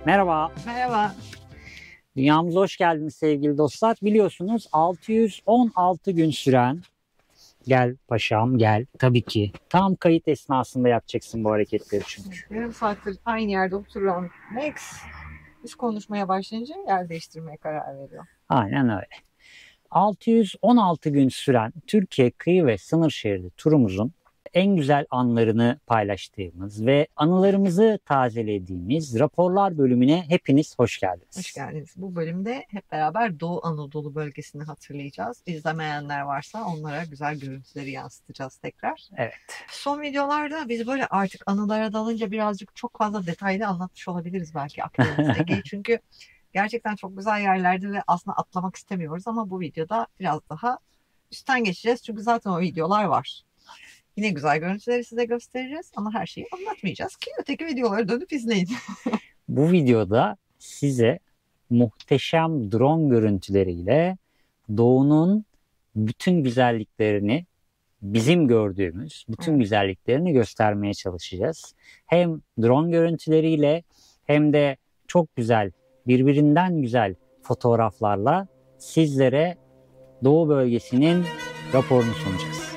Merhaba, Merhaba. dünyamıza hoş geldiniz sevgili dostlar. Biliyorsunuz 616 gün süren, gel paşam gel, tabii ki tam kayıt esnasında yapacaksın bu hareketleri çünkü. Yarım saattir aynı yerde oturan Max, biz konuşmaya başlayınca yer değiştirmeye karar veriyor. Aynen öyle. 616 gün süren Türkiye kıyı ve sınır şeridi turumuzun en güzel anlarını paylaştığımız ve anılarımızı tazelediğimiz raporlar bölümüne hepiniz hoş geldiniz. Hoş geldiniz. Bu bölümde hep beraber Doğu Anadolu bölgesini hatırlayacağız. İzlemeyenler varsa onlara güzel görüntüleri yansıtacağız tekrar. Evet. Son videolarda biz böyle artık anılara dalınca birazcık çok fazla detaylı anlatmış olabiliriz belki Akdeniz'deki. Çünkü gerçekten çok güzel yerlerdi ve aslında atlamak istemiyoruz ama bu videoda biraz daha üstten geçeceğiz. Çünkü zaten o videolar var. Yine güzel görüntüleri size göstereceğiz ama her şeyi anlatmayacağız ki öteki videoları dönüp izleyin. Bu videoda size muhteşem drone görüntüleriyle Doğu'nun bütün güzelliklerini, bizim gördüğümüz bütün güzelliklerini göstermeye çalışacağız. Hem drone görüntüleriyle hem de çok güzel, birbirinden güzel fotoğraflarla sizlere Doğu bölgesinin raporunu sunacağız.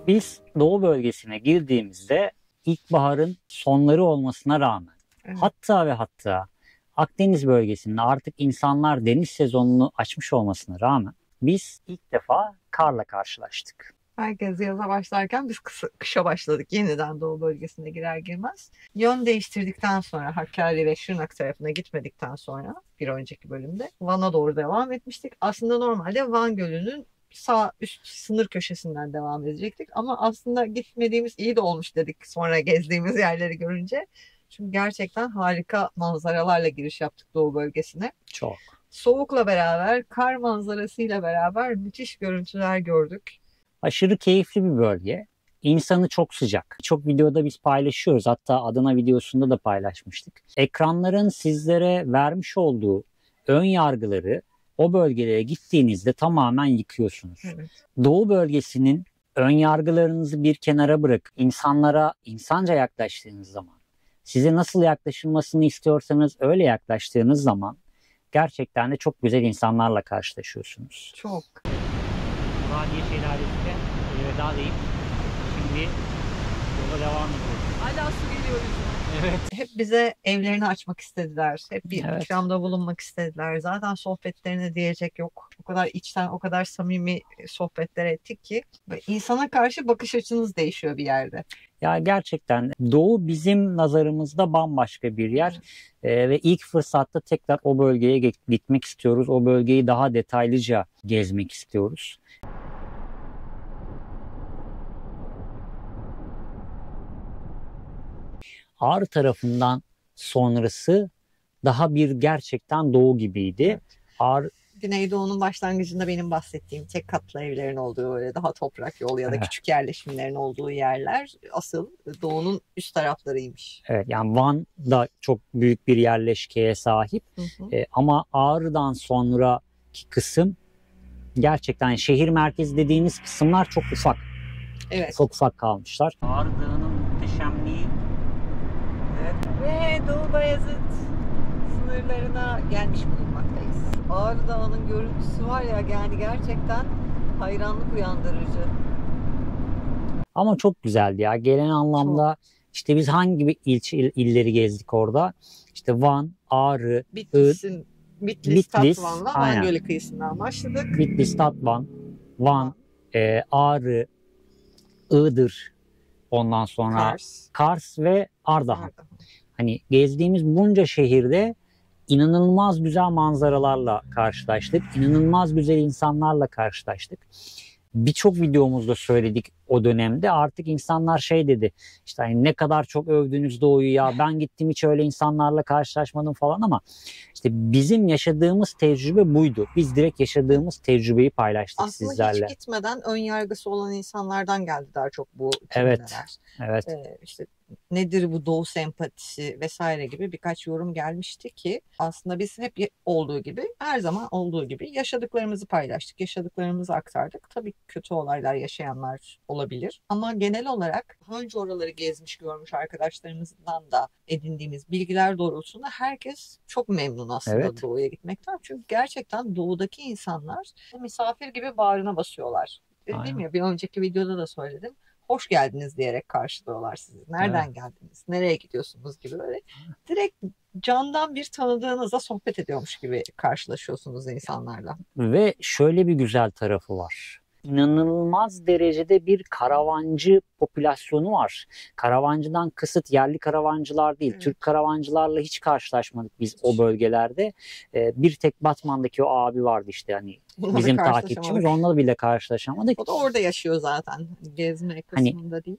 Biz Doğu bölgesine girdiğimizde ilkbaharın sonları olmasına rağmen Evet. hatta Akdeniz bölgesinde artık insanlar deniz sezonunu açmış olmasına rağmen biz ilk defa karla karşılaştık. Herkes yaza başlarken biz kışa başladık yeniden Doğu bölgesine girer girmez. Yön değiştirdikten sonra Hakkari ve Şırnak tarafına gitmedikten sonra bir önceki bölümde Van'a doğru devam etmiştik. Aslında normalde Van Gölü'nün sağ üst sınır köşesinden devam edecektik. Ama aslında gitmediğimiz iyi de olmuş dedik sonra gezdiğimiz yerleri görünce. Çünkü gerçekten harika manzaralarla giriş yaptık Doğu bölgesine. Çok. Soğukla beraber, kar manzarasıyla beraber müthiş görüntüler gördük. Aşırı keyifli bir bölge. İnsanı çok sıcak. Çok videoda biz paylaşıyoruz. Hatta Adana videosunda da paylaşmıştık. Ekranların sizlere vermiş olduğu ön yargıları o bölgelere gittiğinizde tamamen yıkıyorsunuz. Evet. Doğu bölgesinin ön yargılarınızı bir kenara bırakıp insanlara insanca yaklaştığınız zaman, size nasıl yaklaşılmasını istiyorsanız öyle yaklaştığınız zaman gerçekten de çok güzel insanlarla karşılaşıyorsunuz. Çok. Vadiye Şelalesi'ne elveda deyip şimdi yola devam ediyoruz. Hala su geliyor yüzüne. Evet. Hep bize evlerini açmak istediler. Hep bir Evet. ikramda bulunmak istediler. Zaten sohbetlerine diyecek yok. O kadar içten, o kadar samimi sohbetler ettik ki insana karşı bakış açınız değişiyor bir yerde. Ya gerçekten Doğu bizim nazarımızda bambaşka bir yer. Ve ilk fırsatta tekrar o bölgeye gitmek istiyoruz. O bölgeyi daha detaylıca gezmek istiyoruz. Ağrı tarafından sonrası daha bir gerçekten Doğu gibiydi. Evet. Ağrı Güneydoğu'nun başlangıcında benim bahsettiğim tek katlı evlerin olduğu böyle daha toprak yol ya da Evet. küçük yerleşimlerin olduğu yerler asıl Doğu'nun üst taraflarıymış. Evet, yani Van da çok büyük bir yerleşkeye sahip. Hı hı. Ama Ağrı'dan sonraki kısım gerçekten şehir merkezi dediğiniz kısımlar çok ufak. Evet. Çok ufak kalmışlar. Ağrı Dağı'nın muhteşemliği. Ve Doğu Bayazıt sınırlarına gelmiş bulunmaktayız. Ağrı Dağı'nın görüntüsü var ya yani gerçekten hayranlık uyandırıcı. Ama çok güzeldi ya. Genel anlamda işte biz hangi bir illeri gezdik orada? İşte Van, Ağrı, Bitlis, Bitlis, Tatvan'la aynen. Van Gölü kıyısından başladık. Bitlis, Tatvan, Van, Ağrı, Iğdır, ondan sonra Kars ve Ardahan. Hani gezdiğimiz bunca şehirde inanılmaz güzel manzaralarla karşılaştık. İnanılmaz güzel insanlarla karşılaştık. Birçok videomuzda söyledik o dönemde. Artık insanlar şey dedi. İşte hani ne kadar çok övdünüz Doğu'yu ya. Ben gittim hiç öyle insanlarla karşılaşmadım falan ama işte bizim yaşadığımız tecrübe buydu. Biz direkt yaşadığımız tecrübeyi paylaştık aslında sizlerle. Hiç gitmeden ön yargısı olan insanlardan geldi daha çok bu Evet. cümleler. Evet. İşte nedir bu Doğu sempatisi vesaire gibi birkaç yorum gelmişti ki aslında biz hep olduğu gibi her zaman olduğu gibi yaşadıklarımızı paylaştık, yaşadıklarımızı aktardık. Tabii kötü olaylar yaşayanlar olabilir ama genel olarak önce oraları gezmiş görmüş arkadaşlarımızdan da edindiğimiz bilgiler doğrultusunda herkes çok memnun aslında Evet. Doğu'ya gitmekten. Çünkü gerçekten Doğu'daki insanlar misafir gibi bağrına basıyorlar. Değil mi? Bir önceki videoda da söyledim. Hoş geldiniz diyerek karşılıyorlar sizi. Nereden geldiniz? Nereye gidiyorsunuz gibi böyle. Direkt candan bir tanıdığınızla sohbet ediyormuş gibi karşılaşıyorsunuz insanlarla. Ve şöyle bir güzel tarafı var. İnanılmaz derecede bir karavancı popülasyonu var. Karavancıdan kısıt yerli karavancılar değil. Evet. Türk karavancılarla hiç karşılaşmadık biz o bölgelerde. Bir tek Batman'daki o abi vardı işte hani Bununla bizim takipçimiz. Onunla bile karşılaşamadık. O da orada yaşıyor zaten. Gezme kısmında değil.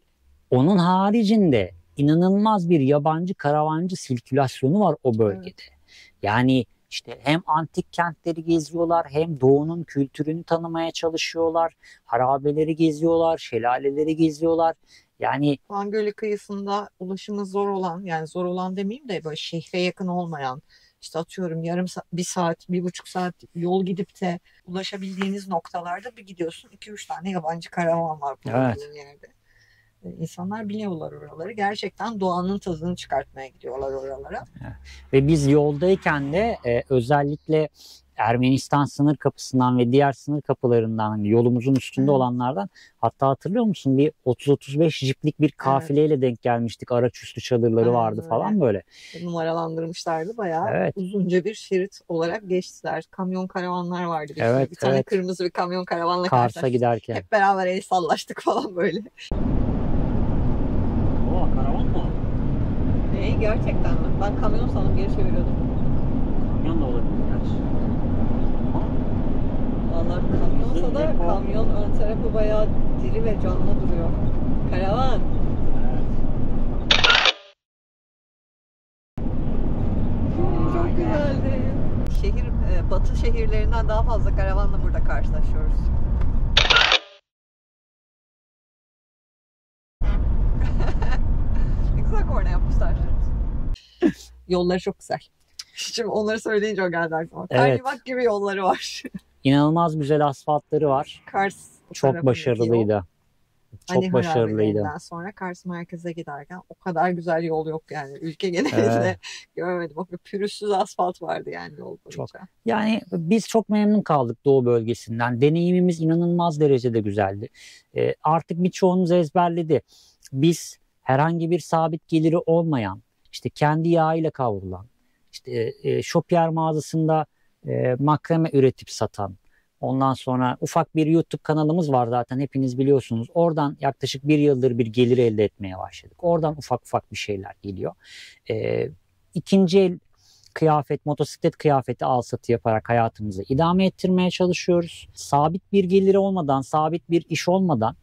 Onun haricinde inanılmaz bir yabancı karavancı sirkülasyonu var o bölgede. Evet. Yani işte hem antik kentleri geziyorlar hem doğunun kültürünü tanımaya çalışıyorlar. Harabeleri geziyorlar, şelaleleri geziyorlar. Yani Van Gölü kıyısında ulaşımı zor olan, yani zor olan demeyeyim de böyle şehre yakın olmayan, işte atıyorum bir saat, 1,5 saat yol gidip de ulaşabildiğiniz noktalarda bir gidiyorsun 2-3 tane yabancı karavan var bu yerde. İnsanlar biliyorlar oraları. Gerçekten doğanın tadını çıkartmaya gidiyorlar oralara. Ve biz yoldayken de özellikle Ermenistan sınır kapısından ve diğer sınır kapılarından, hani yolumuzun üstünde olanlardan, hatta hatırlıyor musun, bir 30-35 jiplik bir kafileyle denk gelmiştik. Araç üstü çadırları vardı falan böyle. Numaralandırmışlardı. Bayağı Evet. uzunca bir şerit olarak geçtiler. Kamyon karavanlar vardı. Evet, Bir tane kırmızı bir kamyon karavanla Kars'a karşılaştık. giderken. Hep beraber el sallaştık falan böyle. Oo, karavan mı? Gerçekten mi? Ben kamyon sandım, geri çeviriyordum. Kamyon da olabilir gerçi. Vallahi kamyonsa da kamyon ön tarafı bayağı diri ve canlı duruyor. Karavan. Çok güzeldi. Batı şehirlerinden daha fazla karavanla burada karşılaşıyoruz. Ne güzel korna yapmışlar. Yolları çok güzel. Şimdi onları söyleyince o geldi aklıma. Evet. Kaymak gibi yolları var. İnanılmaz güzel asfaltları var. Kars çok başarılıydı. Çok başarılıydı. Sonra Kars merkeze giderken o kadar güzel yol yok yani. Ülke genelinde görmedim. O pürüzsüz asfalt vardı yani yol boyunca. Çok. Yani biz çok memnun kaldık Doğu bölgesinden. Deneyimimiz inanılmaz derecede güzeldi. Artık birçoğunuz ezberledi. Biz herhangi bir sabit geliri olmayan, işte kendi yağıyla kavrulan, işte şopiyer mağazasında makrame üretip satan, ondan sonra ufak bir YouTube kanalımız var zaten, hepiniz biliyorsunuz. Oradan yaklaşık bir yıldır bir gelir elde etmeye başladık. Oradan ufak ufak bir şeyler geliyor. İkinci el kıyafet, motosiklet kıyafeti al satı yaparak hayatımızı idame ettirmeye çalışıyoruz. Sabit bir geliri olmadan, sabit bir iş olmadan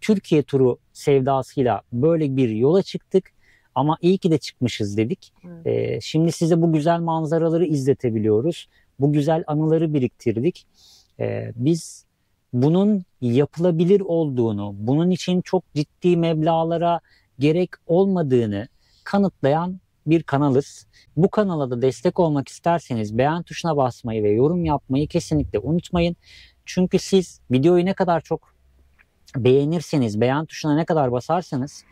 Türkiye turu sevdasıyla böyle bir yola çıktık. Ama iyi ki de çıkmışız dedik. Şimdi size bu güzel manzaraları izletebiliyoruz. Bu güzel anıları biriktirdik. Biz bunun yapılabilir olduğunu, bunun için çok ciddi meblağlara gerek olmadığını kanıtlayan bir kanalız. Bu kanala da destek olmak isterseniz beğen tuşuna basmayı ve yorum yapmayı kesinlikle unutmayın. Çünkü siz videoyu ne kadar çok beğenirseniz, beğen tuşuna ne kadar basarsanız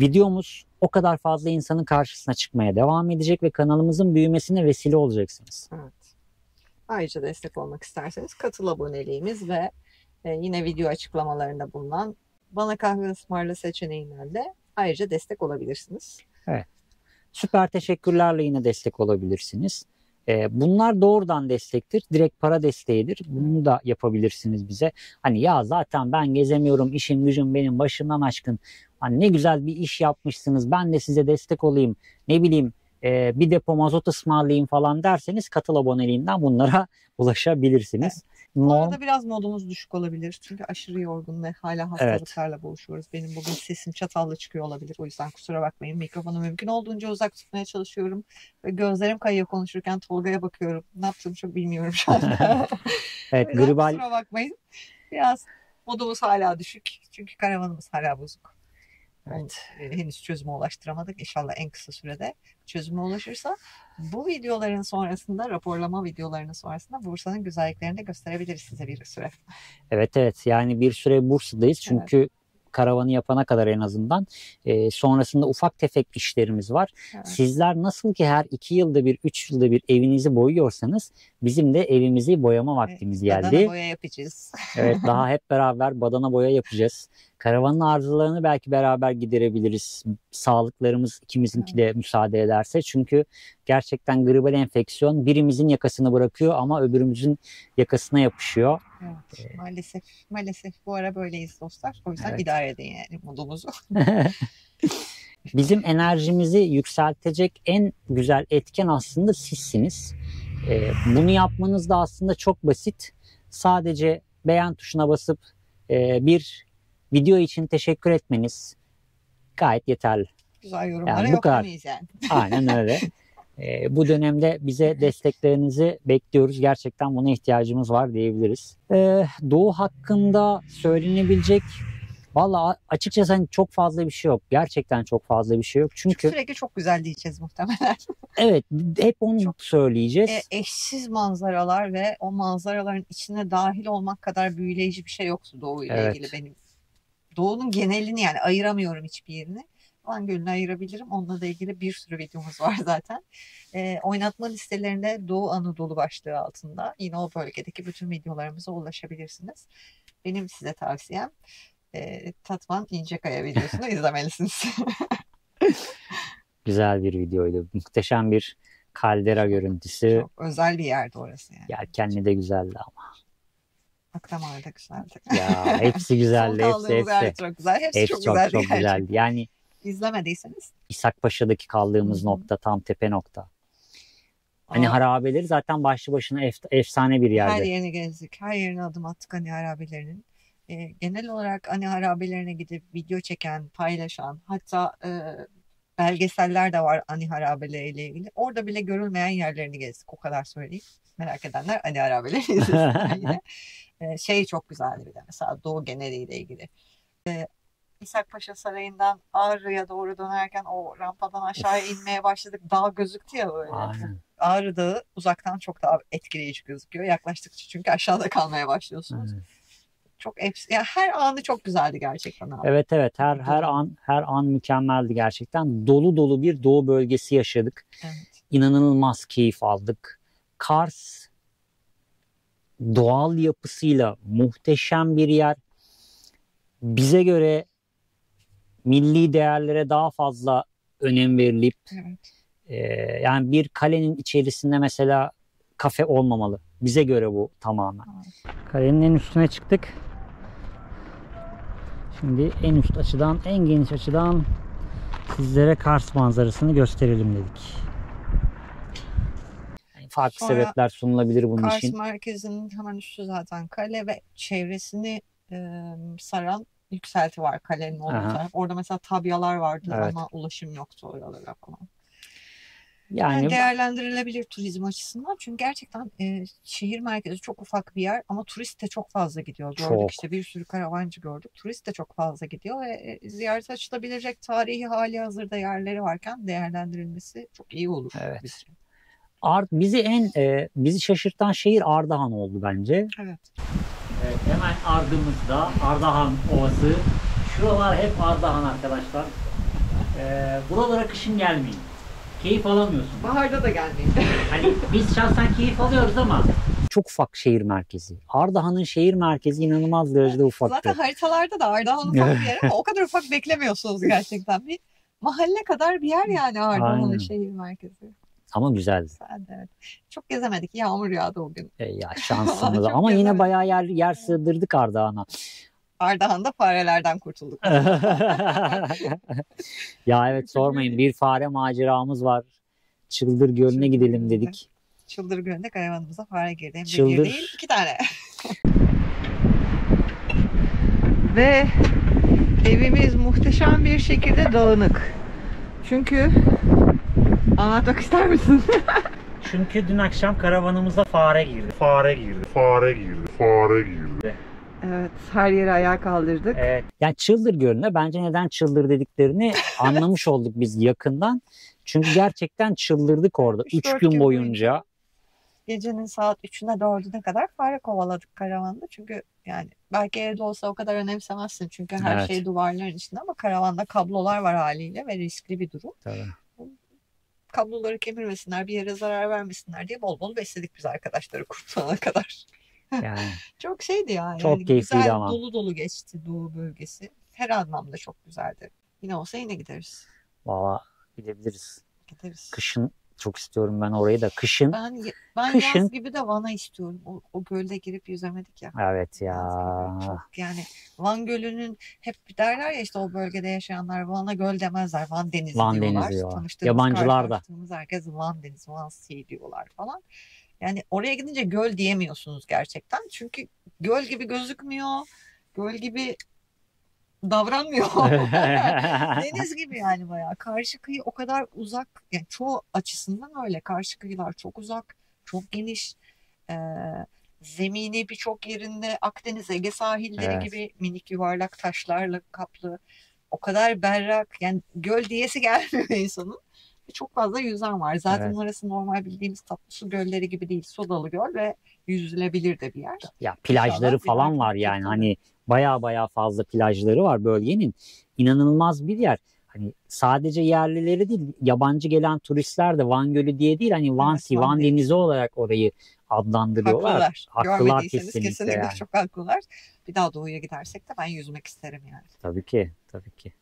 videomuz o kadar fazla insanın karşısına çıkmaya devam edecek ve kanalımızın büyümesine vesile olacaksınız. Evet. Ayrıca destek olmak isterseniz katıl aboneliğimiz ve yine video açıklamalarında bulunan Bana Kahve Ismarla seçeneğinden de ayrıca destek olabilirsiniz. Evet. Süper teşekkürlerle yine destek olabilirsiniz. Bunlar doğrudan destektir. Direkt para desteğidir. Bunu da yapabilirsiniz bize. Hani ya zaten ben gezemiyorum, işim gücüm benim başımdan aşkın. Hani ne güzel bir iş yapmışsınız, ben de size destek olayım. Ne bileyim bir depo mazot ısmarlayayım falan derseniz katıl aboneliğinden bunlara ulaşabilirsiniz. Evet. Bu arada biraz modumuz düşük olabilir. Çünkü aşırı yorgun ve hala hastalıklarla boğuşuyoruz. Benim bugün sesim çatallı çıkıyor olabilir. O yüzden kusura bakmayın. Mikrofonu mümkün olduğunca uzak tutmaya çalışıyorum. Ve gözlerim kayıyor konuşurken Tolga'ya bakıyorum. Ne yaptığımı çok bilmiyorum şu anda. Evet, gribal. Kusura bakmayın. Biraz modumuz hala düşük. Çünkü karavanımız hala bozuk. Evet. Henüz çözüme ulaştıramadık. İnşallah en kısa sürede çözüme ulaşırsa bu videoların sonrasında, raporlama videolarının sonrasında Bursa'nın güzelliklerini de gösterebiliriz size bir süre. Evet, yani bir süre Bursa'dayız çünkü karavanı yapana kadar en azından. Sonrasında ufak tefek işlerimiz var. Evet. Sizler nasıl ki her 2 yılda bir, 3 yılda bir evinizi boyuyorsanız bizim de evimizi boyama vaktimiz geldi. Badana boya yapacağız. Evet, daha hep beraber badana boya yapacağız. Karavanın arızalarını belki beraber giderebiliriz. Sağlıklarımız ikimizinki de müsaade ederse. Çünkü gerçekten gribal enfeksiyon birimizin yakasını bırakıyor ama öbürümüzün yakasına yapışıyor. Evet, maalesef bu ara böyleyiz dostlar. O yüzden idare edin yani modumuzu. Bizim enerjimizi yükseltecek en güzel etken aslında sizsiniz. Bunu yapmanız da aslında çok basit. Sadece beğen tuşuna basıp bir video için teşekkür etmeniz gayet yeterli. Güzel yorumlara yok demeyiz yani. Aynen öyle. Bu dönemde bize desteklerinizi bekliyoruz. Gerçekten buna ihtiyacımız var diyebiliriz. Doğu hakkında söylenebilecek valla açıkçası hani çok fazla bir şey yok. Gerçekten çok fazla bir şey yok. Çünkü sürekli çok güzel diyeceğiz muhtemelen. Evet, hep onu söyleyeceğiz. Eşsiz manzaralar ve o manzaraların içine dahil olmak kadar büyüleyici bir şey yoktu Doğu ile ilgili benim. Doğu'nun genelini yani ayıramıyorum hiçbir yerini. Van Gölü'ne ayırabilirim. Onunla da ilgili bir sürü videomuz var zaten. Oynatma listelerinde Doğu Anadolu başlığı altında yine o bölgedeki bütün videolarımıza ulaşabilirsiniz. Benim size tavsiyem Tatvan İncekaya videosunu izlemelisiniz. Güzel bir videoydu. Muhteşem bir kaldera görüntüsü. Çok özel bir yerdi orası yani. Yelkenli de güzeldi ama. Akdamar da güzeldi. Ya hepsi güzeldi. Son kaldığımız yer Hepsi. çok güzel. Hepsi Hepsi çok çok güzeldi çok gerçekten. güzeldi. Yani İzlemediyseniz. İshakpaşa'daki kaldığımız nokta tam tepe nokta. Hani harabeleri zaten başlı başına efsane bir yerde. Her yerini gezdik. Her yerine adım attık Ani harabelerinin. Genel olarak Ani harabelerine gidip video çeken, paylaşan, hatta belgeseller de var Ani harabeleriyle ilgili. Orada bile görülmeyen yerlerini gezdik. O kadar söyleyeyim. Merak edenler Ani harabeleri izlesinler yine. Şey çok güzeldi bir de mesela Doğu geneliyle ilgili. İshakpaşa Sarayı'ndan Ağrı'ya doğru dönerken o rampadan aşağıya inmeye başladık. Dağ gözüktü ya böyle. Aynen. Ağrı Dağı uzaktan çok daha etkileyici gözüküyor. Yaklaştıkça çünkü aşağıda kalmaya başlıyorsunuz. Evet. Çok ya her anı çok güzeldi gerçekten abi. Evet her an mükemmeldi gerçekten. Dolu dolu bir doğu bölgesi yaşadık. Evet. İnanılmaz keyif aldık. Kars doğal yapısıyla muhteşem bir yer. Bize göre milli değerlere daha fazla önem verilip Evet. Yani bir kalenin içerisinde mesela kafe olmamalı. Bize göre bu tamamen. Evet. Kalenin en üstüne çıktık. Şimdi en üst açıdan, en geniş açıdan sizlere Kars manzarasını gösterelim dedik. Yani farklı Sonra sebepler sunulabilir bunun Kars için. merkezinin hemen üstü zaten kale ve çevresini saran yükselti var kalenin olduğu taraf. Orada mesela tabyalar vardı ama ulaşım yoktu oralara falan. Yani değerlendirilebilir turizm açısından. Çünkü gerçekten şehir merkezi çok ufak bir yer ama turist de çok fazla gidiyor. Gördük işte bir sürü karavancı gördük. Turist de çok fazla gidiyor ve ziyaret açılabilecek tarihi hali hazırda yerleri varken değerlendirilmesi çok iyi olur. Evet. Bizi şaşırtan şehir Ardahan oldu bence. Evet. Evet, hemen ardımızda Ardahan Ovası. Şuralar hep Ardahan arkadaşlar. Buralara kışın gelmeyin. Keyif alamıyorsun. Baharda da gelmeyin. Hani biz şahsen keyif alıyoruz ama çok ufak şehir merkezi. Ardahan'ın şehir merkezi inanılmaz derecede ufaktı. Zaten haritalarda da Ardahan ufak bir yer ama o kadar ufak beklemiyorsunuz gerçekten. Bir mahalle kadar bir yer yani Ardahan'ın şehir merkezi. Ama güzeldi. Evet. Çok gezemedik. Yağmur yağdı o gün. Ya şansımız ama yine bayağı yer sığdırdık Ardahan'a. Ardahan'da farelerden kurtulduk. Ya evet sormayın, bir fare maceramız var. Çıldır Gölü'ne gidelim dedik. Çıldır Gölü'nde karavanımıza fare girdi. Hem de bir değil 2 tane. Ve evimiz muhteşem bir şekilde dağınık. Çünkü anlatmak ister misin? Çünkü dün akşam karavanımıza fare girdi. Evet, her yeri ayağa kaldırdık. Evet. Yani Çıldır Gölü'ne bence neden çıldır dediklerini anlamış olduk biz yakından. Çünkü gerçekten çıldırdık orada. 3 gün boyunca. Gecenin saat 3'üne 4'üne kadar fare kovaladık karavanda. Çünkü yani belki evde olsa o kadar önemsemezsin. Çünkü her şey duvarların içinde ama karavanda kablolar var haliyle ve riskli bir durum. Tabii. Kabloları kemirmesinler, bir yere zarar vermesinler diye bol bol besledik biz arkadaşları kurtulana kadar. Yani çok şeydi ya. Çok yani keyifliydi güzel, ama. dolu dolu geçti Doğu bölgesi. Her anlamda çok güzeldi. Yine olsa yine gideriz. Valla gidebiliriz. Gideriz. Kışın çok istiyorum ben orayı da. Kışın yaz gibi de Van'a istiyorum. O gölde girip yüzemedik ya. Evet ya. Çok yani Van Gölü'nün hep derler ya işte o bölgede yaşayanlar Van'a göl demezler. Van Denizi diyorlar. Yabancılar da. Herkes Van Denizi, Van Sea diyorlar falan. Yani oraya gidince göl diyemiyorsunuz gerçekten. Çünkü göl gibi gözükmüyor. Göl gibi davranmıyor. Deniz gibi yani bayağı. Karşı kıyı o kadar uzak. Yani çoğu açısından öyle. Karşı kıyılar çok uzak. Çok geniş. Zemini birçok yerinde Akdeniz, Ege sahilleri gibi minik yuvarlak taşlarla kaplı. O kadar berrak. Yani göl diyesi gelmiyor insanın. Çok fazla yüzen var. Zaten orası normal bildiğimiz tatlı su gölleri gibi değil. Sodalı göl ve yüzülebilir de bir yer. Ya plajları falan var yani. Hani baya fazla plajları var bölgenin. İnanılmaz bir yer. hani sadece yerlileri değil, yabancı gelen turistler de Van Gölü diye değil, hani Van Evet, Sea, Van Van Denizi. Denizi olarak orayı adlandırıyorlar. Haklılar. Haklılar Görmediyseniz kesinlikle kesinlikle yani. çok haklılar. Bir daha doğuya gidersek de ben yüzmek isterim yani. Tabii ki, tabii ki.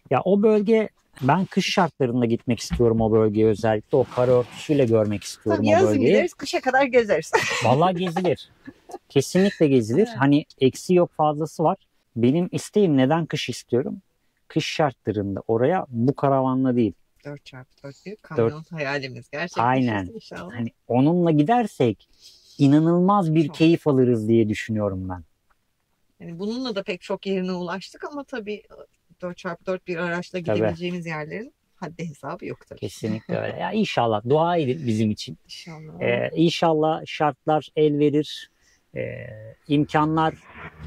Ya o bölge, ben kış şartlarında gitmek istiyorum o bölgeye özellikle. O kar örtüsüyle görmek istiyorum Tabii o yazın bölgeyi. gideriz, kışa kadar gezeriz. Vallahi gezilir. Kesinlikle gezilir. Evet. Hani eksi yok, fazlası var. Benim isteğim, neden kış istiyorum? Kış şartlarında oraya bu karavanla değil. 4x4 bir 4, kamyon hayalimiz gerçekleşirse aynen. inşallah. Hani onunla gidersek inanılmaz bir Çok. keyif alırız diye düşünüyorum ben. Yani bununla da pek çok yerine ulaştık ama tabii 4x4 bir araçla Tabii. gidebileceğimiz yerlerin haddi hesabı yok tabii. Kesinlikle öyle. Ya inşallah, dua edin bizim için. İnşallah. İnşallah şartlar el verir. İmkanlar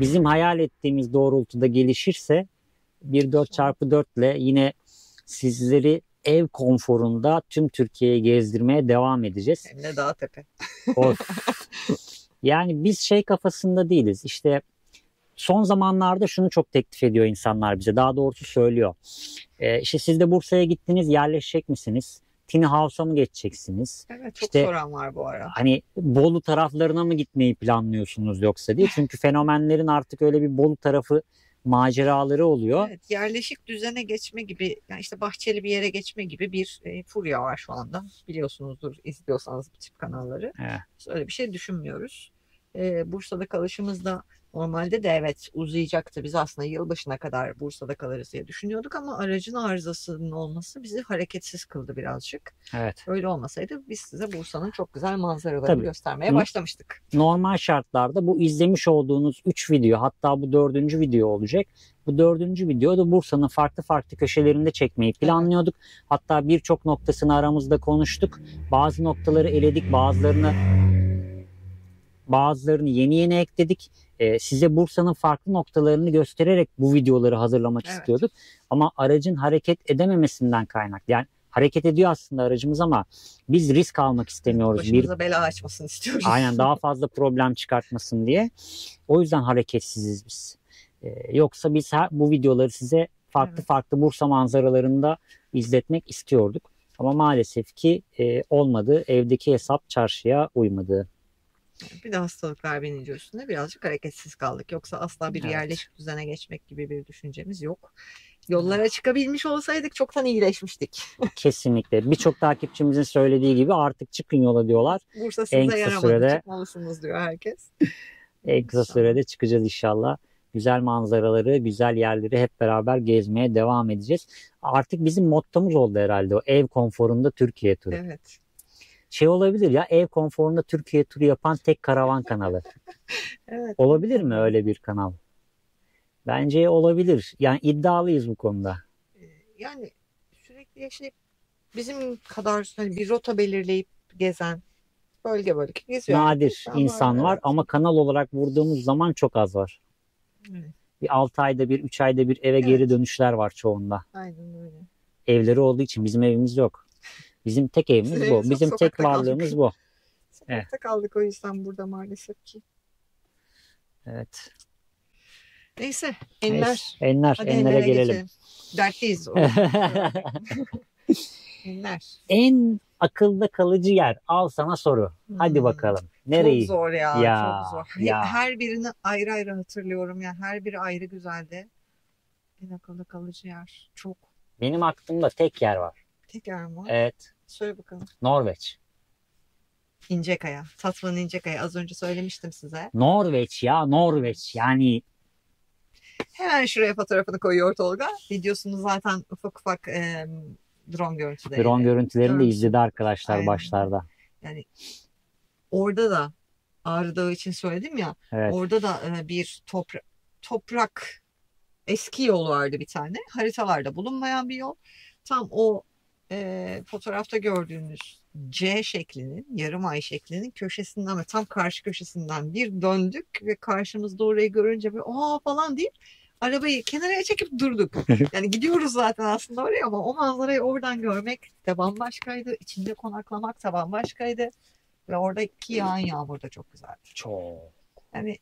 bizim hayal ettiğimiz doğrultuda gelişirse bir 4x4 ile yine sizleri ev konforunda tüm Türkiye'yi gezdirmeye devam edeceğiz. Hem de dağ tepe. Of. Yani biz şey kafasında değiliz. İşte son zamanlarda şunu çok teklif ediyor insanlar bize. Daha doğrusu söylüyor. İşte siz de Bursa'ya gittiniz, yerleşecek misiniz? Tiny House'a mı geçeceksiniz? Evet, çok İşte soran var bu ara. hani Bolu taraflarına mı gitmeyi planlıyorsunuz yoksa diye. Çünkü fenomenlerin artık öyle bir Bolu tarafı maceraları oluyor. Evet, yerleşik düzene geçme gibi, yani işte bahçeli bir yere geçme gibi bir furya var şu anda. Biliyorsunuzdur, izliyorsanız bu tip kanalları. Evet. Biz öyle bir şey düşünmüyoruz. Bursa'da kalışımız da normalde de evet uzayacaktı. Biz aslında yılbaşına kadar Bursa'da kalırız diye düşünüyorduk ama aracın arızasının olması bizi hareketsiz kıldı birazcık. Evet. Öyle olmasaydı biz size Bursa'nın çok güzel manzaralarını Tabii. göstermeye başlamıştık. Normal şartlarda bu izlemiş olduğunuz 3 video, hatta bu 4. video olacak. Bu 4. videoda Bursa'nın farklı farklı köşelerinde çekmeyi planlıyorduk. Hatta birçok noktasını aramızda konuştuk. Bazı noktaları eledik, bazılarını yeni yeni ekledik. Size Bursa'nın farklı noktalarını göstererek bu videoları hazırlamak istiyorduk. Ama aracın hareket edememesinden kaynaklı. Yani hareket ediyor aslında aracımız ama biz risk almak istemiyoruz. Başımıza bela açmasını istiyoruz. Aynen, daha fazla problem çıkartmasın diye. O yüzden hareketsiziz biz. Yoksa biz bu videoları size farklı farklı Bursa manzaralarında izletmek istiyorduk. Ama maalesef ki olmadı. Evdeki hesap çarşıya uymadı. Bir de hastalıklar binince üstüne birazcık hareketsiz kaldık. Yoksa asla bir Evet. yerleşik düzene geçmek gibi bir düşüncemiz yok. Yollara çıkabilmiş olsaydık çoktan iyileşmiştik. Kesinlikle. Birçok takipçimizin söylediği gibi artık çıkın yola diyorlar. Bursa En size kısa yaramadı, sürede- çıkmalısınız diyor herkes. En kısa İnşallah. sürede çıkacağız inşallah. Güzel manzaraları, güzel yerleri hep beraber gezmeye devam edeceğiz. Artık bizim mottomuz oldu herhalde o, ev konforunda Türkiye turu. Evet. Şey olabilir ya, ev konforunda Türkiye turu yapan tek karavan kanalı. Evet. Olabilir mi öyle bir kanal? Bence olabilir. Yani iddialıyız bu konuda. Yani sürekli yaşayıp bizim kadar hani bir rota belirleyip gezen bölge bölge geziyor. Nadir insan var evet. ama kanal olarak vurduğumuz zaman çok az var. Evet. Bir 6 ayda bir, 3 ayda bir eve geri dönüşler var çoğunda. Aynen öyle. Evleri olduğu için bizim evimiz yok. Bizim tek evimiz Bizim bu. evimiz yok, Bizim tek sokakta varlığımız kaldık. bu. Sokakta kaldık o yüzden burada maalesef ki. Evet. Neyse enler. Enler, Hadi enlere enlere gelelim. geçelim. Dertliyiz. Enler. En akılda kalıcı yer. Al sana soru. Hadi bakalım. Nereyi? Çok zor ya, Ya, çok zor. ya. Her birini ayrı ayrı hatırlıyorum ya. Her biri ayrı güzeldi. En akılda kalıcı yer. Çok. Benim aklımda tek yer var. Tek yer mi var? Evet. Söyle bakalım. Norveç. İncekaya. Tatvan İncekaya. Az önce söylemiştim size. Norveç ya, Norveç. Yani Hemen şuraya fotoğrafını koyuyor Tolga. Videosunu zaten ufak ufak drone görüntüleri. drone görüntülerini de Görmüşsün. izledi arkadaşlar Aynen. başlarda. Yani orada da Ağrı Dağı için söyledim ya. Evet. Orada da bir toprak eski yol vardı bir tane. Haritalarda bulunmayan bir yol. Tam o fotoğrafta gördüğünüz C şeklinin, yarım ay şeklinin köşesinden ama tam karşı köşesinden bir döndük ve karşımızda orayı görünce bir oha falan deyip arabayı kenara çekip durduk. Yani gidiyoruz zaten aslında oraya ama o manzarayı oradan görmek de bambaşkaydı. İçinde konaklamak da bambaşkaydı. Ve oradaki yağan yağmur da çok güzeldi. Çok. Yani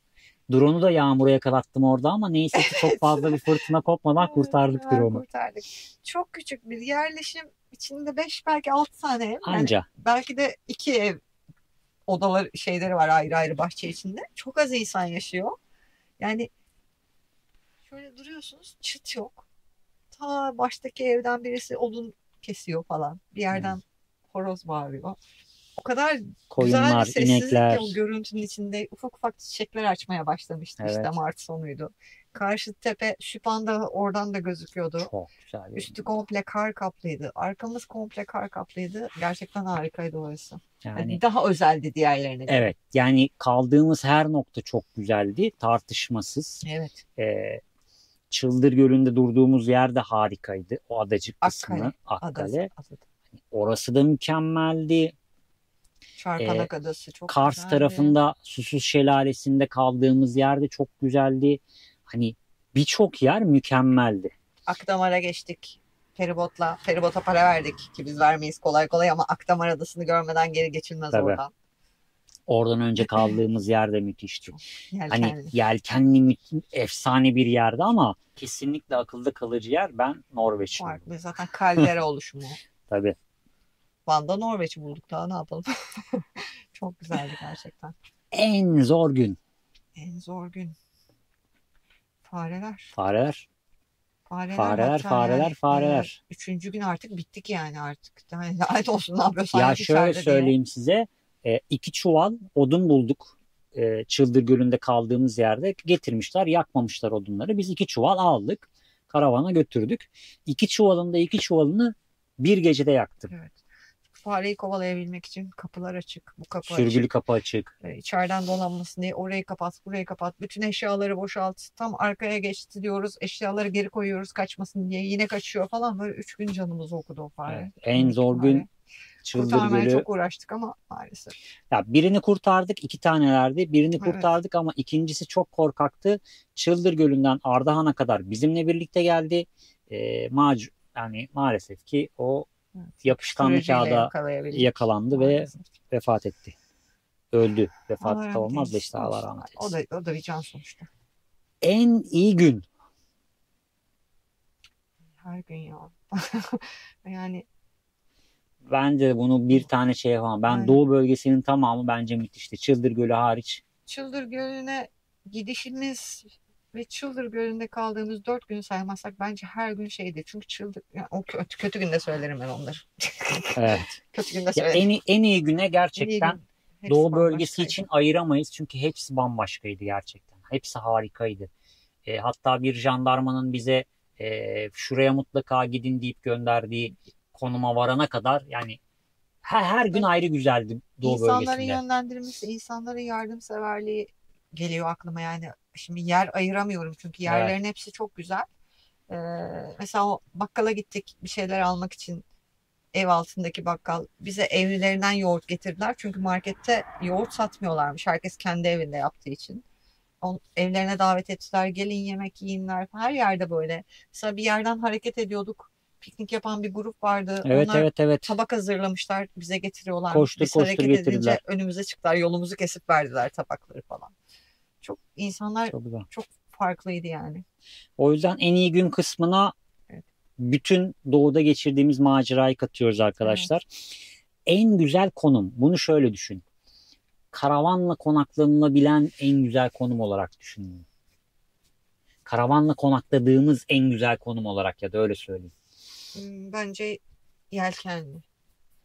Drone'u da yağmura yakalattım orada ama neyse ki çok fazla bir fırtına kopmadan kurtardık Hemen drone'u. kurtardık. Çok küçük bir yerleşim, içinde 5 belki 6 tane ev. Yani Anca. belki de 2 ev odalar şeyleri var ayrı ayrı bahçe içinde. Çok az insan yaşıyor. Yani şöyle duruyorsunuz, çıt yok. Ta baştaki evden birisi odun kesiyor falan. Bir yerden horoz bağırıyor. O kadar güzel bir Koyunlar, sessizlik ki inekler. o görüntünün içinde ufak ufak çiçekler açmaya başlamıştı. İşte Evet. Mart sonuydu. Karşı tepe Süphan Dağı oradan da gözüküyordu. Çok güzel. Üstü komple kar kaplıydı. Arkamız komple kar kaplıydı. Gerçekten harikaydı orası. Yani Daha özeldi diğerlerine göre. evet, yani kaldığımız her nokta çok güzeldi, tartışmasız. Evet. Çıldır Gölü'nde durduğumuz yer de harikaydı. O adacık kısmı, Akkale. Akkale. Orası da mükemmeldi. Çarpanak Adası çok Kars güzeldi. tarafında Susuz Şelalesi'nde kaldığımız yer de çok güzeldi. Hani birçok yer mükemmeldi. Akdamar'a geçtik. Feribota para verdik ki biz vermeyiz kolay kolay ama Akdamar Adası'nı görmeden geri geçilmez Tabii. oradan. Oradan önce kaldığımız yer de müthişti. Yelkenli. Hani yelkenli efsane bir yerdi ama kesinlikle akılda kalıcı yer ben Norveç. Farklı. Zaten kaldera oluşumu. Tabii. Van'da Norveç'i bulduk, daha ne yapalım. Çok güzeldi gerçekten. En zor gün. En zor gün. Fareler. Fareler. Hatta Fareler. Üçüncü gün artık bittik yani artık. Yani lanet olsun, ne yapıyorsan Ya yap şöyle içeride diye. söyleyeyim size. 2 çuval odun bulduk. Çıldır Gölü'nde kaldığımız yerde getirmişler. Yakmamışlar odunları. Biz 2 çuval aldık. Karavana götürdük. 2 çuvalın da 2 çuvalını bir gecede yaktım. Evet. Fareyi kovalayabilmek için kapılar açık. Bu kapı Sürgülü açık. kapı açık. İçeriden dolanmasın diye orayı kapat, burayı kapat. Bütün eşyaları boşalt. Tam arkaya geçti diyoruz. Eşyaları geri koyuyoruz kaçmasın diye. Yine kaçıyor falan. Böyle 3 gün canımızı okudu o fare. Evet, en zor gün Çıldır Kurtarmaya Gölü. çok uğraştık ama maalesef. Ya birini kurtardık, 2 tanelerdi. Birini kurtardık ama ikincisi çok korkaktı. Çıldır Gölü'nden Ardahan'a kadar bizimle birlikte geldi. Yani maalesef ki o yapışkanlı kağıda yakalandı maalesef. Ve vefat etti. Öldü. Vefat da olmaz da işte Allah rahmet eylesin. O da bir can sonuçta. En iyi gün. Her gün ya. Yani bence bunu bir tane şey yapamam. Ben Doğu bölgesinin tamamı bence müthişti. Çıldır Gölü hariç. Çıldır Gölü'ne gidişimiz ve Çıldır Gölü'nde kaldığımız 4 günü saymazsak bence her gün şeydi. Çünkü yani o kötü günde söylerim ben onları. Evet. Kötü günde söylerim. En iyi güne gerçekten Doğu bölgesi bambaşkaydı. için ayıramayız. Çünkü hepsi bambaşkaydı gerçekten. Hepsi harikaydı. Hatta bir jandarmanın bize şuraya mutlaka gidin deyip gönderdiği konuma varana kadar yani her gün ayrı güzeldi Doğu İnsanların bölgesinde. yönlendirilmesi, insanların yardımseverliği geliyor aklıma yani. Şimdi yer ayıramıyorum çünkü yerlerin hepsi çok güzel. Mesela o bakkala gittik bir şeyler almak için, ev altındaki bakkal bize evlilerinden yoğurt getirdiler. Çünkü markette yoğurt satmıyorlarmış. Herkes kendi evinde yaptığı için. Evlerine davet ettiler. Gelin yemek yiyinler. Her yerde böyle. Mesela bir yerden hareket ediyorduk. Piknik yapan bir grup vardı. Evet. Tabak hazırlamışlar. Bize getiriyorlar. Koştur hareket getirdiler. Edince önümüze çıktılar. Yolumuzu kesip verdiler tabakları falan. İnsanlar çok farklıydı yani. O yüzden en iyi gün kısmına bütün doğuda geçirdiğimiz macerayı katıyoruz arkadaşlar. Evet. En güzel konum. Bunu şöyle düşün. Karavanla konaklanılabilen en güzel konum olarak düşünün. Karavanla konakladığımız en güzel konum olarak ya da öyle söyleyeyim. Bence yelkenli.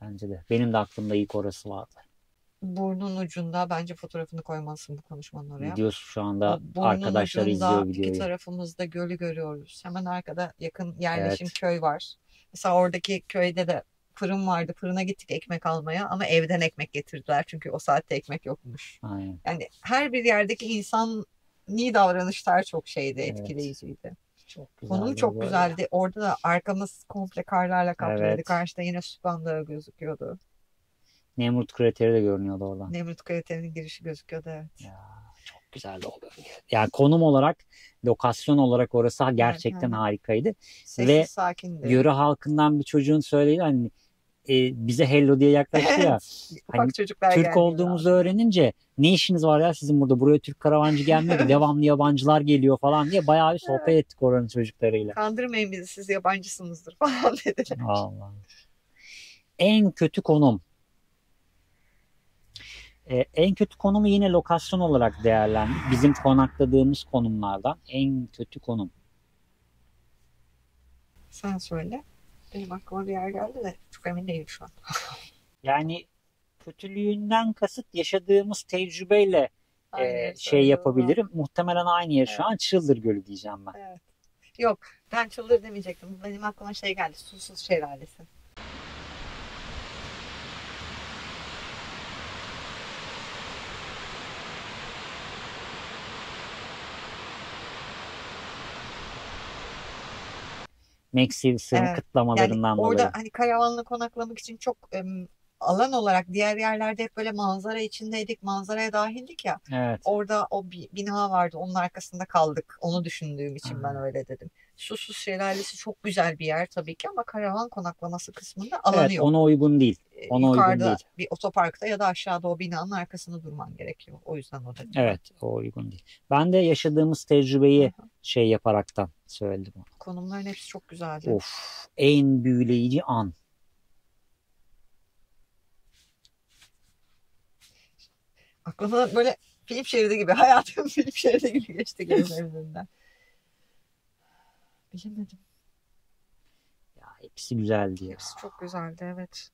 Bence de. Benim de aklımda ilk orası vardı. Burnun ucunda bence fotoğrafını koymalısın bu konuşmanın oraya. Videosu şu anda arkadaşlar izliyor videoyu. İki tarafımızda gölü görüyoruz. Hemen arkada yakın yerleşim köy var. Mesela oradaki köyde de fırın vardı. Fırına gittik ekmek almaya ama evden ekmek getirdiler. Çünkü o saatte ekmek yokmuş. Aynen. Yani her bir yerdeki insani davranışlar çok etkileyiciydi. Konum çok güzeldi. Orada da arkamız komple karlarla kaplıydı. Evet. Karşıda yine Süphan Dağı gözüküyordu. Nemrut krateri de görünüyordu oradan. Nemrut kraterinin girişi gözüküyordu, evet. Ya, çok güzeldi o bölge. Yani konum olarak, lokasyon olarak orası gerçekten harikaydı. Sessiz, sakindi. Yöre halkından bir çocuğun söylediği hani bize hello diye yaklaştı ya. Ufak Hani çocuklar Türk gelmiyor olduğumuzu abi. öğrenince ne işiniz var ya sizin burada? Buraya Türk karavancı gelmiyor ki devamlı yabancılar geliyor falan diye bayağı bir sohbet ettik oranın çocuklarıyla. Kandırmayın bizi, siz yabancısınızdır falan dediler. Allah. En kötü konum. En kötü konumu yine lokasyon olarak değerlendir. Bizim konakladığımız konumlardan en kötü konum. Sen söyle. Benim aklıma bir yer geldi de çok emin değilim şu an. Yani kötülüğünden kasıt yaşadığımız tecrübeyle Aynı yeri şey söyledim yapabilirim. Muhtemelen aynı yer şu Evet. an Çıldır Gölü diyeceğim ben. Evet. Yok, ben Çıldır demeyecektim. Benim aklıma şey geldi. Susuz Şelalesi. Max Silver'ın Evet. Yani kıtlamalarından orada dolayı. hani karavanla konaklamak için çok alan olarak diğer yerlerde hep böyle manzara içindeydik. Manzaraya dahildik ya. Evet. Orada o bina vardı. Onun arkasında kaldık. Onu düşündüğüm için ben öyle dedim. Susuz Şelalesi çok güzel bir yer tabii ki ama karavan konaklaması kısmında alanı Evet, yok. ona uygun değil. Ona uygun Yukarıda değil. bir otoparkta ya da aşağıda o binanın arkasında durman gerekiyor. O yüzden o dedim ben. Evet, o uygun değil. Ben de yaşadığımız tecrübeyi şey yaparaktan söyledim onu. Konumların hepsi çok güzeldi. Of, en büyüleyici an. Aklıma böyle film şeridi gibi, hayatım film şeridi gibi geçti gözlerimin önünden. Bilemedim. Ya, hepsi güzeldi ya. Hepsi çok güzeldi, evet.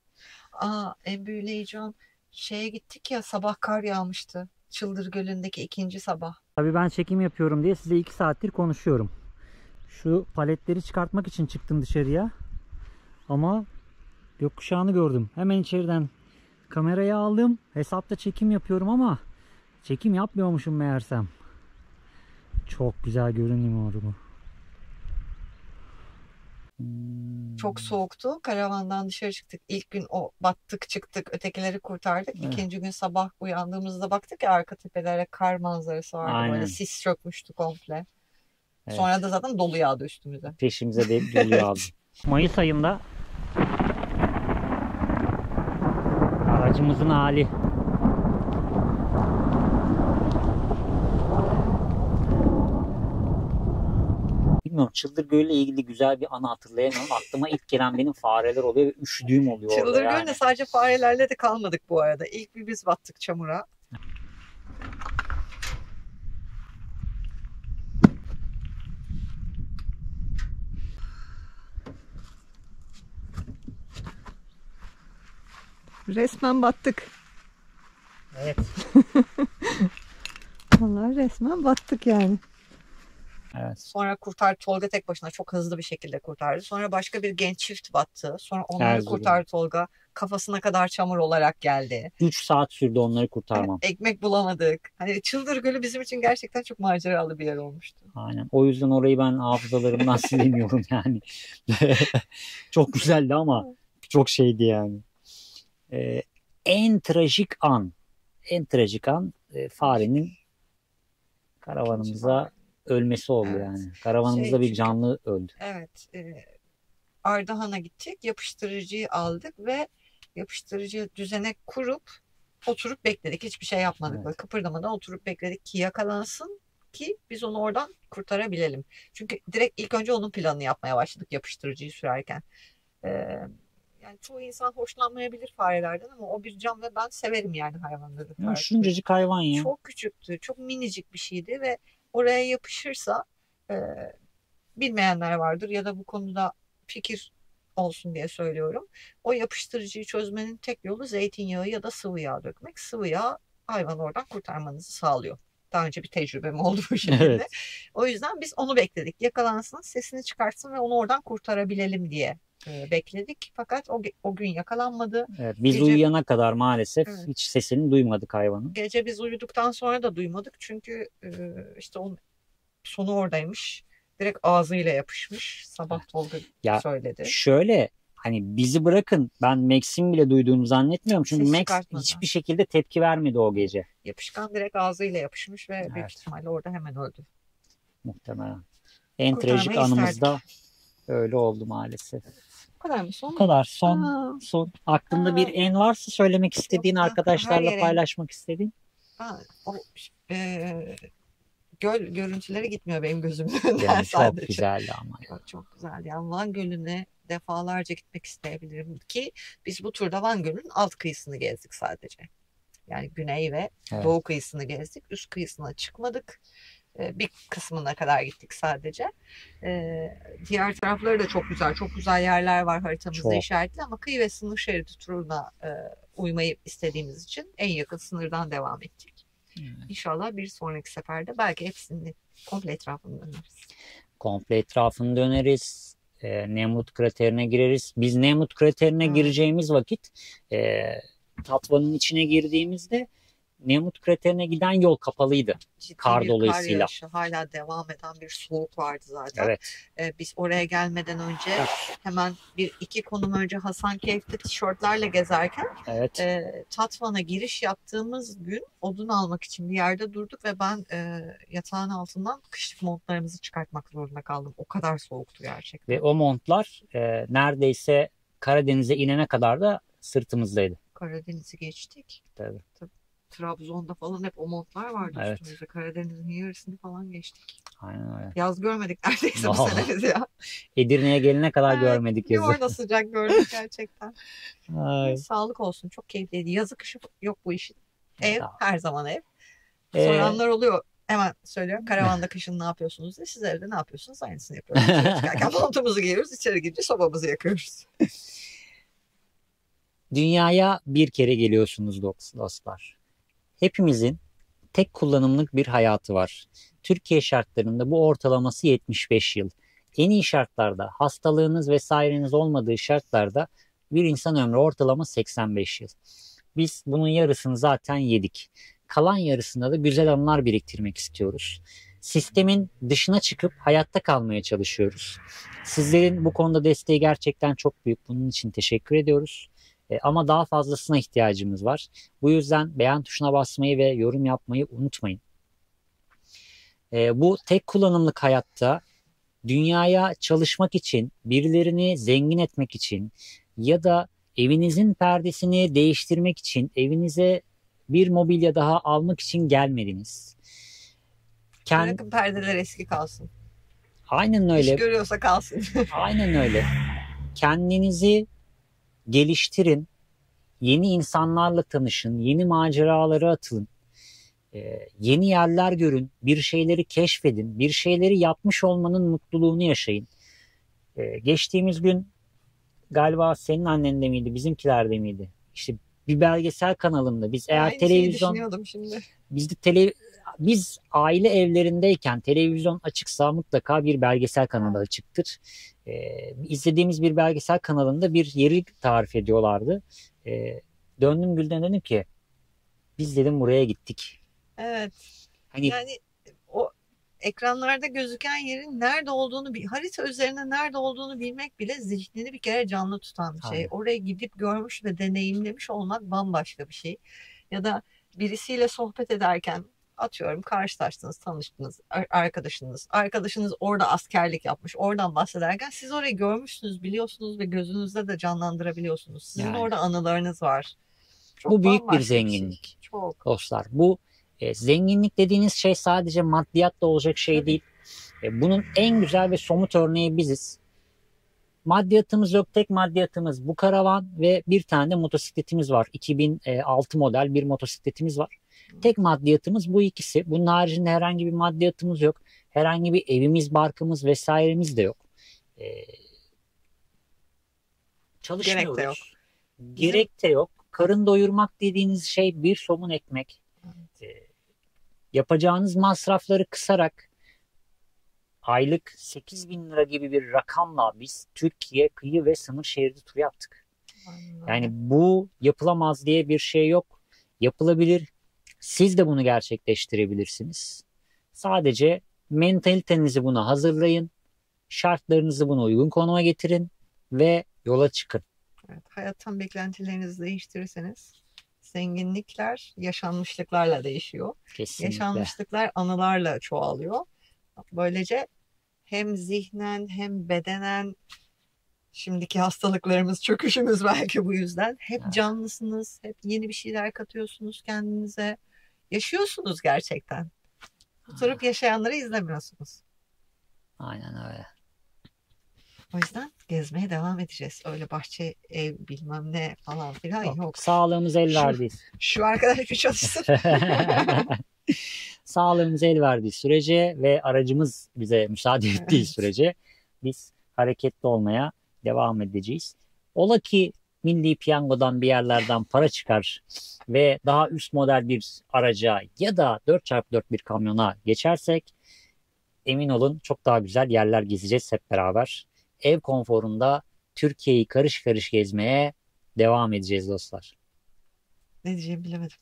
En büyüleyici an, şeye gittik ya, sabah kar yağmıştı. Çıldır Gölü'ndeki ikinci sabah. Tabii ben çekim yapıyorum diye size 2 saattir konuşuyorum. Şu paletleri çıkartmak için çıktım dışarıya. Ama gökkuşağını gördüm. Hemen içeriden kamerayı aldım. Hesapta çekim yapıyorum ama çekim yapmıyormuşum meğersem. Çok güzel görünüyor bu. Çok soğuktu. Karavandan dışarı çıktık. İlk gün o battık çıktık. Ötekileri kurtardık. Evet. İkinci gün sabah uyandığımızda baktık ya, arka tepelere kar manzarası vardı. Aynen. Böyle sis çökmüştü komple. Evet. Sonra da zaten dolu yağdı üstümüze. Peşimize de dolu yağdı. Mayıs ayında aracımızın hali. Bilmiyorum, Çıldır Gölü ile ilgili güzel bir anı hatırlayamıyorum. Aklıma ilk gelen benim fareler oluyor ve üşüdüğüm oluyor orada Çıldır yani. Gölü'nde sadece farelerle de kalmadık bu arada. İlk bir biz battık çamura. Resmen battık. Evet. Vallahi resmen battık yani. Evet. Sonra kurtardı Tolga, tek başına çok hızlı bir şekilde kurtardı. Sonra başka bir genç çift battı. Sonra onları Erzurum. kurtardı Tolga. Kafasına kadar çamur olarak geldi. 3 saat sürdü onları kurtarmam. Ekmek bulamadık. Hani Çıldır Gölü bizim için gerçekten çok maceralı bir yer olmuştu. Aynen. O yüzden orayı ben hafızalarımdan silemiyorum yani. Çok güzeldi ama çok şeydi yani. En trajik an. En trajik an farenin karavanımıza ölmesi oldu Evet. yani. Karavanımızda bir çünkü- canlı öldü. Evet. Ardahan'a gittik. Yapıştırıcıyı aldık ve yapıştırıcı düzene kurup oturup bekledik. Hiçbir şey yapmadık. Evet. Böyle kıpırdamadan oturup bekledik ki yakalansın ki biz onu oradan kurtarabilelim. Çünkü direkt ilk önce onun planını yapmaya başladık yapıştırıcıyı sürerken. Ee, Yani çoğu insan hoşlanmayabilir farelerden ama o bir can ve ben severim yani hayvanları. Ya, şuncacık hayvan ya. Çok küçüktü, çok minicik bir şeydi ve oraya yapışırsa e, bilmeyenler vardır ya da bu konuda fikir olsun diye söylüyorum. O yapıştırıcıyı çözmenin tek yolu zeytinyağı ya da sıvı yağ dökmek. Sıvı yağ hayvanı oradan kurtarmanızı sağlıyor. Daha önce bir tecrübem oldu bu şekilde. Evet. O yüzden biz onu bekledik. Yakalansın, sesini çıkartsın ve onu oradan kurtarabilelim diye bekledik. Fakat o gün yakalanmadı. Evet, biz Gece- uyuyana kadar maalesef Evet. hiç sesini duymadık hayvanın. Gece biz uyuduktan sonra da duymadık. Çünkü işte onun sonu oradaymış. Direkt ağzıyla yapışmış. Sabah Tolga Ya, söyledi. Şöyle, hani bizi bırakın, ben Max'in bile duyduğunu zannetmiyorum. Çünkü Ses Max çıkartmadan. hiçbir şekilde tepki vermedi o gece. Yapışkan direkt ağzıyla yapışmış ve büyük Evet. ihtimalle orada hemen öldü. Muhtemelen. En Kurtarmayı trajik anımız da öyle oldu maalesef. kadar mı? Son Bu mu? kadar. Son Aa, son aklında bir en varsa söylemek istediğin, yok, her arkadaşlarla yere. paylaşmak istediğin. O göl görüntüleri gitmiyor benim gözümün önünden Yani çok sadece. güzeldi ama. Çok güzel. Yani Van Gölü'ne defalarca gitmek isteyebilirim ki biz bu turda Van Gölü'nün alt kıyısını gezdik sadece. Yani güney ve Evet. doğu kıyısını gezdik. Üst kıyısına çıkmadık. Bir kısmına kadar gittik sadece. Diğer tarafları da çok güzel. Çok güzel yerler var haritamızda Çok. işaretli ama kıyı ve sınır şeridi turuna uymayı istediğimiz için en yakın sınırdan devam ettik. Evet. İnşallah bir sonraki seferde belki hepsini komple etrafını döneriz. Komple etrafını döneriz. Nemrut kraterine gireriz. Biz Nemrut kraterine gireceğimiz vakit Tatva'nın içine girdiğimizde Nemrut kraterine giden yol kapalıydı. Ciddi Kar bir dolayısıyla. kar yağışı, hala devam eden bir soğuk vardı zaten. Evet. Biz oraya gelmeden önce hemen iki konum önce Hasankeyf'te tişörtlerle gezerken Evet. Tatvan'a giriş yaptığımız gün odun almak için bir yerde durduk ve ben yatağın altından kışlık montlarımızı çıkartmak zorunda kaldım. O kadar soğuktu gerçekten. Ve o montlar neredeyse Karadeniz'e inene kadar da sırtımızdaydı. Karadeniz'i geçtik. Tabii. Trabzon'da falan hep o montlar vardı Evet. üstümüzde. Karadeniz'in yarısını falan geçtik. Aynen öyle. Yaz görmedik neredeyse bu sene biz ya. Edirne'ye gelene kadar görmedik Bir yazı. orada sıcak gördük gerçekten. Ay. Sağlık olsun. Çok keyifliydi. Yazı kışı yok bu işin. Ev Ya. her zaman ev. Soranlar oluyor. Hemen söylüyorum. Karavanda kışın ne yapıyorsunuz diye. Siz evde ne yapıyorsunuz? Aynısını yapıyoruz. Dışarı çıkarken montumuzu giyiyoruz. İçeri girince sobamızı yakıyoruz. Dünyaya bir kere geliyorsunuz dostlar. Hepimizin tek kullanımlık bir hayatı var. Türkiye şartlarında bu ortalaması 75 yıl. En iyi şartlarda, hastalığınız vesaireniz olmadığı şartlarda bir insan ömrü ortalama 85 yıl. Biz bunun yarısını zaten yedik. Kalan yarısında da güzel anılar biriktirmek istiyoruz. Sistemin dışına çıkıp hayatta kalmaya çalışıyoruz. Sizlerin bu konuda desteği gerçekten çok büyük. Bunun için teşekkür ediyoruz. Ama daha fazlasına ihtiyacımız var. Bu yüzden beğen tuşuna basmayı ve yorum yapmayı unutmayın. Bu tek kullanımlık hayatta dünyaya çalışmak için, birilerini zengin etmek için ya da evinizin perdesini değiştirmek için, evinize bir mobilya daha almak için gelmediniz. Bırakın perdeler eski kalsın. Aynen öyle. İş görüyorsa kalsın. Aynen öyle. Kendinizi geliştirin. Yeni insanlarla tanışın. Yeni maceralara atılın. Yeni yerler görün. Bir şeyleri keşfedin. Bir şeyleri yapmış olmanın mutluluğunu yaşayın. Geçtiğimiz gün galiba senin annende miydi, bizimkilerde miydi? İşte bir belgesel kanalında biz eğer Aynı şeyi düşünüyordum şimdi. Biz aile evlerindeyken televizyon açıksa mutlaka bir belgesel kanalı açıktır. İzlediğimiz bir belgesel kanalında bir yeri tarif ediyorlardı. Döndüm Gülden, dedim ki biz dedim buraya gittik. Evet. Hani yani o ekranlarda gözüken yerin nerede olduğunu, bir harita üzerinde nerede olduğunu bilmek bile zihnini bir kere canlı tutan bir şey. Aynen. Oraya gidip görmüş ve deneyimlemiş olmak bambaşka bir şey. Ya da birisiyle sohbet ederken atıyorum karşılaştınız, tanıştınız, arkadaşınız orada askerlik yapmış. Oradan bahsederken siz orayı görmüşsünüz, biliyorsunuz ve gözünüzde de canlandırabiliyorsunuz. Sizin Yani. orada anılarınız var. Çok bu büyük bir bambaşka zenginlik. şey. Çok. Dostlar, bu zenginlik dediğiniz şey sadece maddiyatla olacak şey Tabii. değil. Bunun en güzel ve somut örneği biziz. Maddiyatımız yok. Tek maddiyatımız bu karavan ve bir tane de motosikletimiz var. 2006 model bir motosikletimiz var. Tek maddiyatımız bu ikisi. Bunun haricinde herhangi bir maddiyatımız yok. Herhangi bir evimiz, barkımız vesairemiz de yok. Çalışmıyoruz. Gerek de yok. Gerek de yok. Karın doyurmak dediğiniz şey bir somun ekmek. Yapacağınız masrafları kısarak aylık 8.000 lira gibi bir rakamla biz Türkiye kıyı ve sınır şeridi turu yaptık. Yani bu yapılamaz diye bir şey yok. Yapılabilir. Siz de bunu gerçekleştirebilirsiniz. Sadece mentalitenizi buna hazırlayın. Şartlarınızı buna uygun konuma getirin ve yola çıkın. Evet, hayattan beklentilerinizi değiştirirseniz zenginlikler yaşanmışlıklarla değişiyor. Kesinlikle. Yaşanmışlıklar anılarla çoğalıyor. Böylece hem zihnen hem bedenen Şimdiki hastalıklarımız, çöküşümüz belki bu yüzden. Hep canlısınız, hep yeni bir şeyler katıyorsunuz kendinize. Yaşıyorsunuz gerçekten. Oturup yaşayanları izlemiyorsunuz. Aynen öyle. O yüzden gezmeye devam edeceğiz. Öyle bahçe, ev bilmem ne falan filan yok. Sağlığımız el verdiyse. Şu arkadaş bir çalışsın. Sağlığımız el verdiği sürece ve aracımız bize müsaade ettiği sürece biz hareketli olmaya devam edeceğiz. Ola ki Milli Piyango'dan bir yerlerden para çıkar ve daha üst model bir araca ya da 4x4 bir kamyona geçersek emin olun çok daha güzel yerler gezeceğiz hep beraber. Ev konforunda Türkiye'yi karış karış gezmeye devam edeceğiz dostlar. Ne diyeceğimi bilemedim.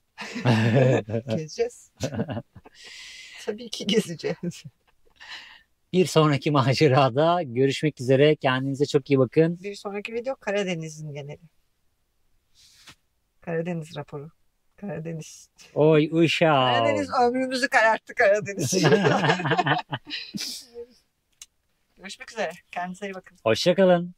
Gezeceğiz. Tabii ki gezeceğiz. Bir sonraki macerada görüşmek üzere. Kendinize çok iyi bakın. Bir sonraki video Karadeniz'in geneli. Karadeniz raporu. Karadeniz. Oy uşağım. Karadeniz ömrümüzü kararttı Karadeniz. Görüşmek üzere. Kendinize iyi bakın. Hoşça kalın.